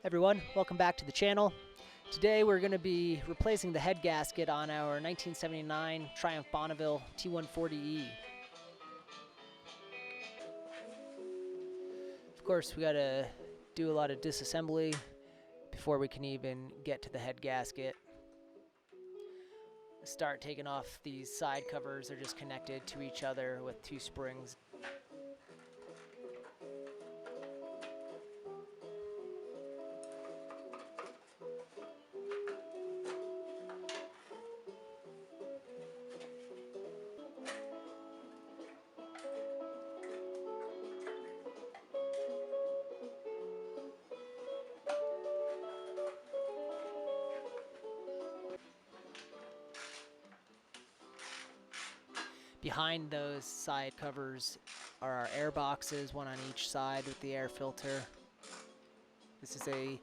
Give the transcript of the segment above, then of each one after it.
Everyone, welcome back to the channel. Today we're going to be replacing the head gasket on our 1979 Triumph Bonneville T140E. Of course, we got to do a lot of disassembly before we can even get to the head gasket. Start taking off these side covers. They're just connected to each other with two springs. Behind those side covers are our air boxes, one on each side with the air filter. This is a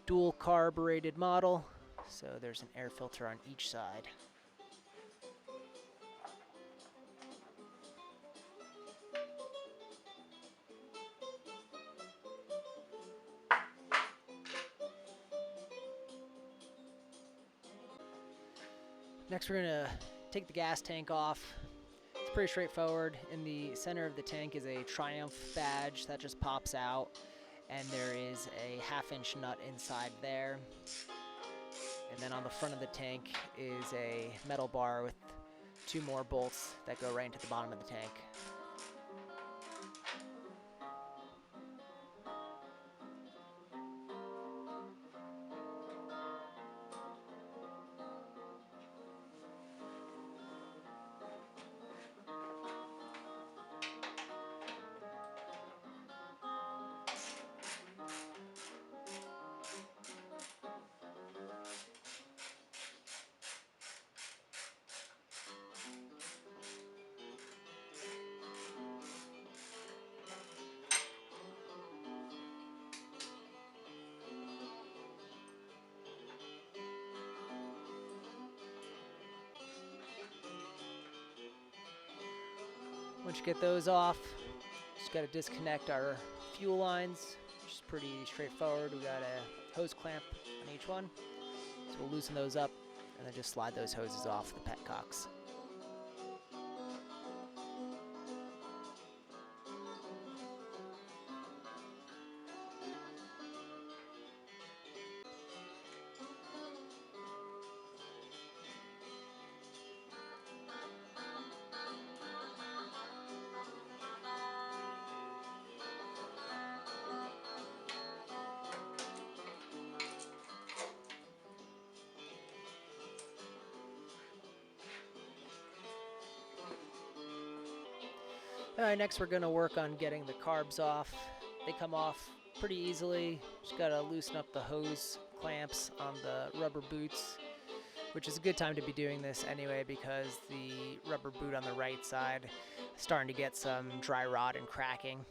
dual carbureted model, so there's an air filter on each side. Next, we're going to take the gas tank off. It's pretty straightforward. In the center of the tank is a Triumph badge that just pops out, and there is a 1/2-inch nut inside there. And then on the front of the tank is a metal bar with 2 more bolts that go right into the bottom of the tank. Once you get those off, just got to disconnect our fuel lines, which is pretty straightforward. We got a hose clamp on each one, so we'll loosen those up and then just slide those hoses off the petcocks. Alright, next we're going to work on getting the carbs off. They come off pretty easily. Just got to loosen up the hose clamps on the rubber boots, which is a good time to be doing this anyway because the rubber boot on the right side is starting to get some dry rot and cracking.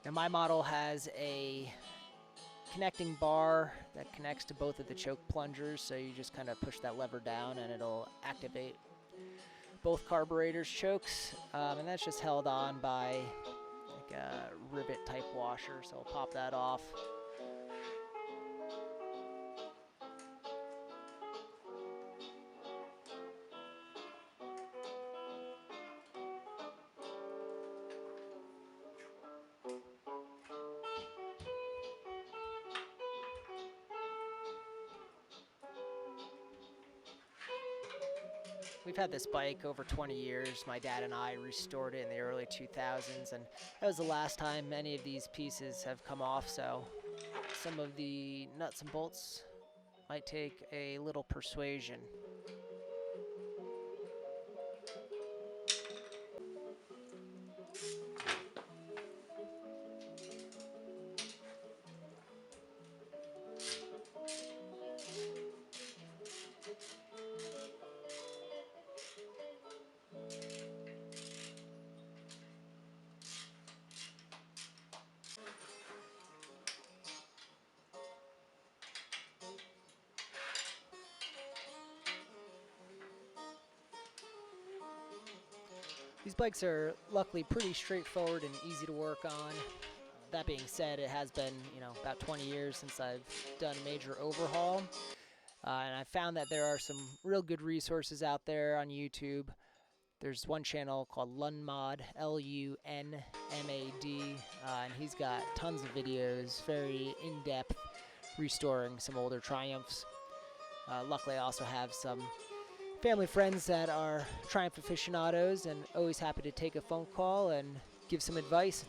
Now my model has a connecting bar that connects to both of the choke plungers, so you just kind of push that lever down and it'll activate both carburetors' chokes, and that's just held on by like a rivet type washer, so I'll pop that off. We've had this bike over 20 years. My dad and I restored it in the early 2000s, and that was the last time any of these pieces have come off, so some of the nuts and bolts might take a little persuasion. These bikes are luckily pretty straightforward and easy to work on. That being said, it has been, about 20 years since I've done a major overhaul. And I found that there are some real good resources out there on YouTube. There's one channel called Lunmad, Lunmad, and he's got tons of videos, very in-depth, restoring some older Triumphs. Luckily, I also have some family friends that are Triumph aficionados, and always happy to take a phone call and give some advice.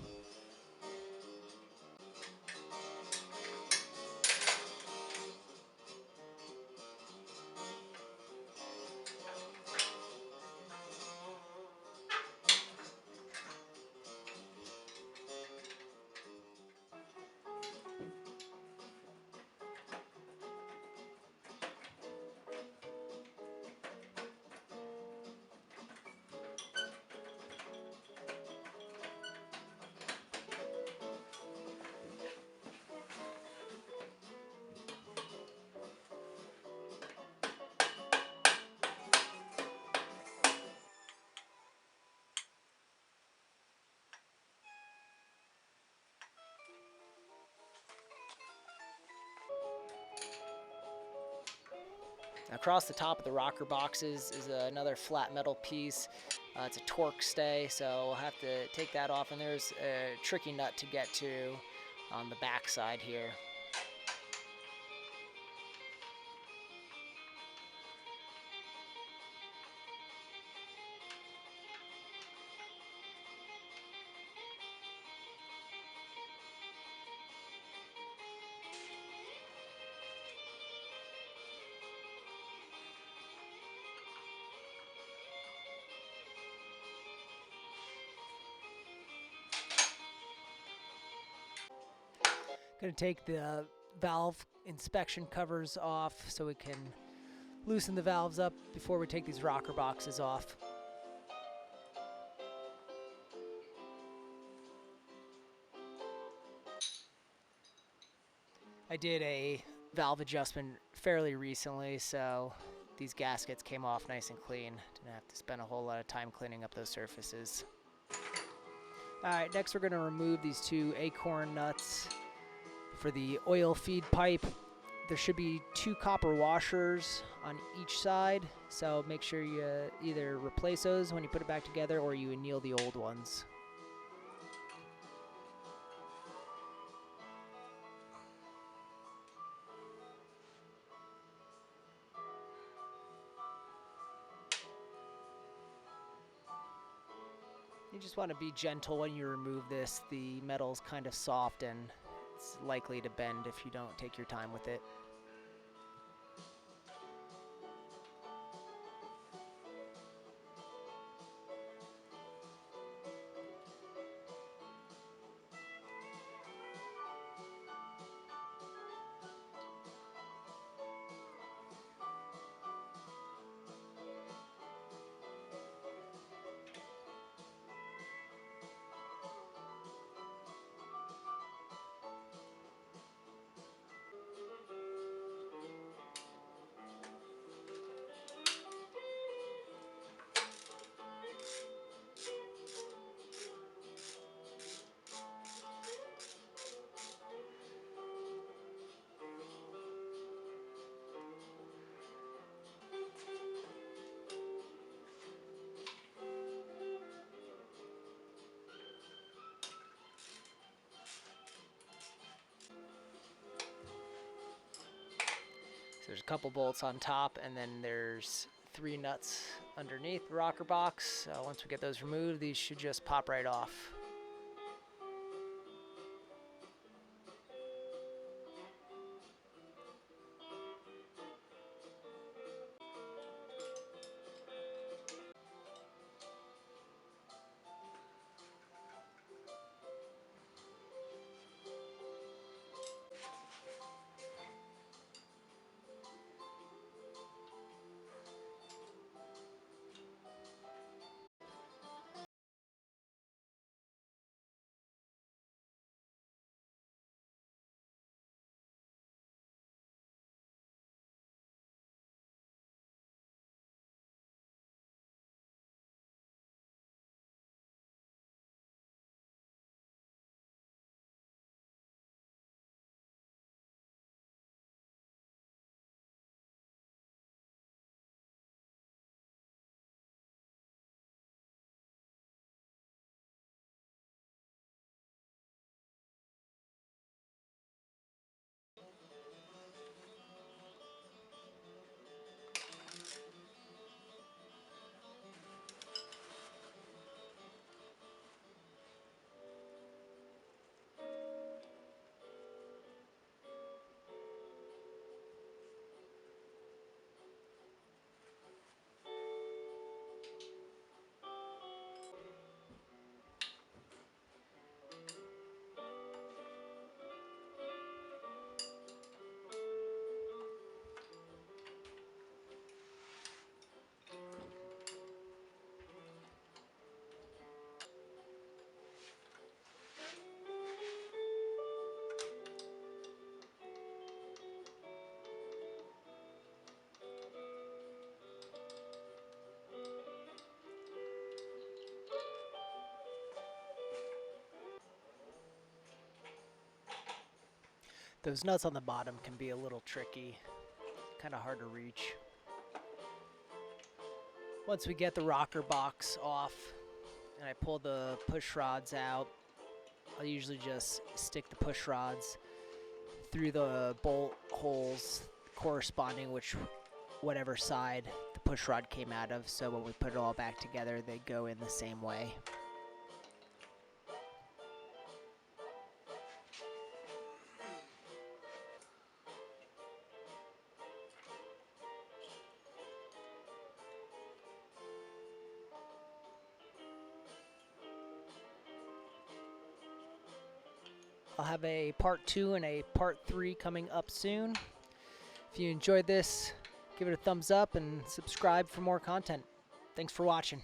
Across the top of the rocker boxes is another flat metal piece. It's a torque stay, so I'll have to take that off, and there's a tricky nut to get to on the back side here. Going to take the valve inspection covers off so we can loosen the valves up before we take these rocker boxes off. I did a valve adjustment fairly recently, so these gaskets came off nice and clean. Didn't have to spend a whole lot of time cleaning up those surfaces. Alright, next we're going to remove these two acorn nuts for the oil feed pipe. There should be 2 copper washers on each side, so make sure you either replace those when you put it back together or you anneal the old ones. You just want to be gentle when you remove this. The metal's kind of soft and it's likely to bend if you don't take your time with it. So there's a couple bolts on top, and then there's 3 nuts underneath the rocker box. Once we get those removed, these should just pop right off. Those nuts on the bottom can be a little tricky, kind of hard to reach. Once we get the rocker box off and I pull the push rods out, I'll usually just stick the push rods through the bolt holes corresponding whatever side the push rod came out of, so when we put it all back together they go in the same way. I'll have a part 2 and a part 3 coming up soon. If you enjoyed this, give it a thumbs up and subscribe for more content. Thanks for watching.